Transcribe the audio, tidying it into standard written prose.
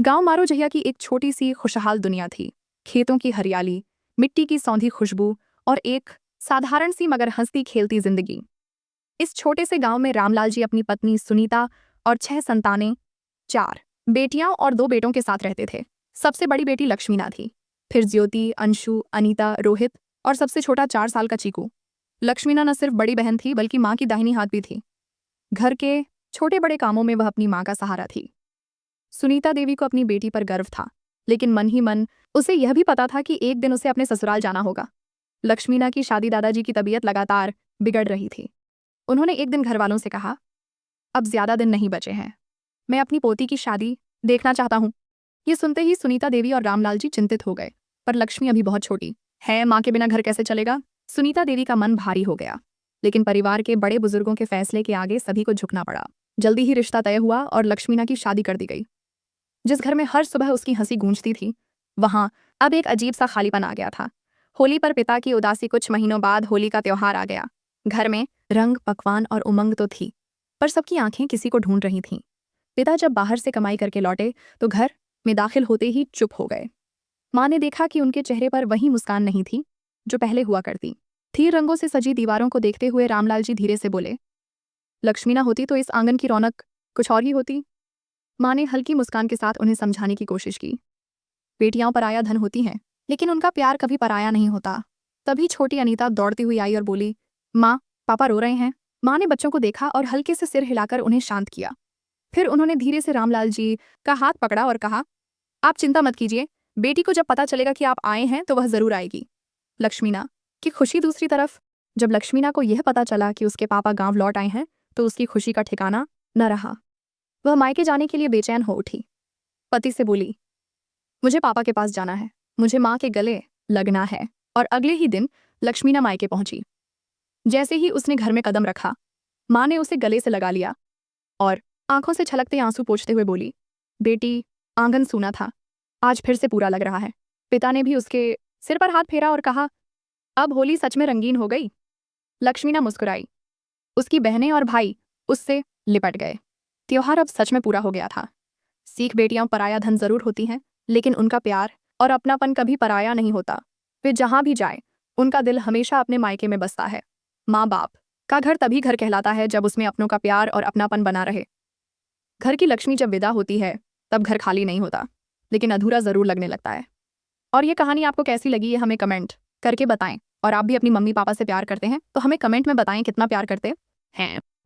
गांव मारोजहिया की एक छोटी सी खुशहाल दुनिया थी। खेतों की हरियाली, मिट्टी की सौंधी खुशबू और एक साधारण सी मगर हंसती खेलती जिंदगी। इस छोटे से गांव में रामलाल जी अपनी पत्नी सुनीता और 6 संतानें, 4 बेटियां और 2 बेटों के साथ रहते थे। सबसे बड़ी बेटी लक्ष्मीना थी, फिर ज्योति, अंशु, अनीता, रोहित और सबसे छोटा 4 साल का चीकू। लक्ष्मीना न सिर्फ बड़ी बहन थी बल्कि माँ की दाहिनी हाथ भी थी। घर के छोटे बड़े कामों में वह अपनी माँ का सहारा थी। सुनीता देवी को अपनी बेटी पर गर्व था, लेकिन मन ही मन उसे यह भी पता था कि एक दिन उसे अपने ससुराल जाना होगा। लक्ष्मीना की शादी दादाजी की तबीयत लगातार बिगड़ रही थी। उन्होंने एक दिन घर वालों से कहा, अब ज्यादा दिन नहीं बचे हैं, मैं अपनी पोती की शादी देखना चाहता हूँ। ये सुनते ही सुनीता देवी और रामलाल जी चिंतित हो गए, पर लक्ष्मी अभी बहुत छोटी है, माँ के बिना घर कैसे चलेगा। सुनीता देवी का मन भारी हो गया, लेकिन परिवार के बड़े बुजुर्गों के फैसले के आगे सभी को झुकना पड़ा। जल्दी ही रिश्ता तय हुआ और लक्ष्मीना की शादी कर दी गई। जिस घर में हर सुबह उसकी हंसी गूंजती थी, वहां अब एक अजीब सा खालीपन आ गया था। होली पर पिता की उदासी, कुछ महीनों बाद होली का त्योहार आ गया। घर में रंग, पकवान और उमंग तो थी, पर सबकी आंखें किसी को ढूंढ रही थीं। पिता जब बाहर से कमाई करके लौटे तो घर में दाखिल होते ही चुप हो गए। माँ ने देखा कि उनके चेहरे पर वही मुस्कान नहीं थी जो पहले हुआ करती थी। रंगों से सजी दीवारों को देखते हुए रामलाल जी धीरे से बोले, लक्ष्मी ना होती तो इस आंगन की रौनक कुछ और ही होती। माँ ने हल्की मुस्कान के साथ उन्हें समझाने की कोशिश की, बेटियां पराया धन होती हैं, लेकिन उनका प्यार कभी पराया नहीं होता। तभी छोटी अनीता दौड़ती हुई आई और बोली, माँ, पापा रो रहे हैं। माँ ने बच्चों को देखा और हल्के से सिर हिलाकर उन्हें शांत किया। फिर उन्होंने धीरे से रामलाल जी का हाथ पकड़ा और कहा, आप चिंता मत कीजिए, बेटी को जब पता चलेगा कि आप आए हैं तो वह जरूर आएगी। लक्ष्मीना की खुशी दूसरी तरफ, जब लक्ष्मीना को यह पता चला कि उसके पापा गांव लौट आए हैं तो उसकी खुशी का ठिकाना न रहा। वह मायके जाने के लिए बेचैन हो उठी। पति से बोली, मुझे पापा के पास जाना है, मुझे माँ के गले लगना है। और अगले ही दिन लक्ष्मीना मायके पहुंची। जैसे ही उसने घर में कदम रखा, माँ ने उसे गले से लगा लिया और आंखों से छलकते आंसू पोंछते हुए बोली, बेटी, आंगन सूना था, आज फिर से पूरा लग रहा है। पिता ने भी उसके सिर पर हाथ फेरा और कहा, अब होली सच में रंगीन हो गई। लक्ष्मीना मुस्कुराई। उसकी बहनें और भाई उससे लिपट गए। त्योहार अब सच में पूरा हो गया था। सीख बेटियां पराया धन जरूर होती हैं, लेकिन उनका प्यार और अपनापन कभी पराया नहीं होता। वे जहां भी जाए, उनका दिल हमेशा अपने मायके में बसता है। माँ बाप का घर तभी घर कहलाता है जब उसमें अपनों का प्यार और अपनापन बना रहे। घर की लक्ष्मी जब विदा होती है तब घर खाली नहीं होता, लेकिन अधूरा जरूर लगने लगता है। और ये कहानी आपको कैसी लगी ये हमें कमेंट करके बताएं। और आप भी अपनी मम्मी पापा से प्यार करते हैं तो हमें कमेंट में बताएं कितना प्यार करते हैं।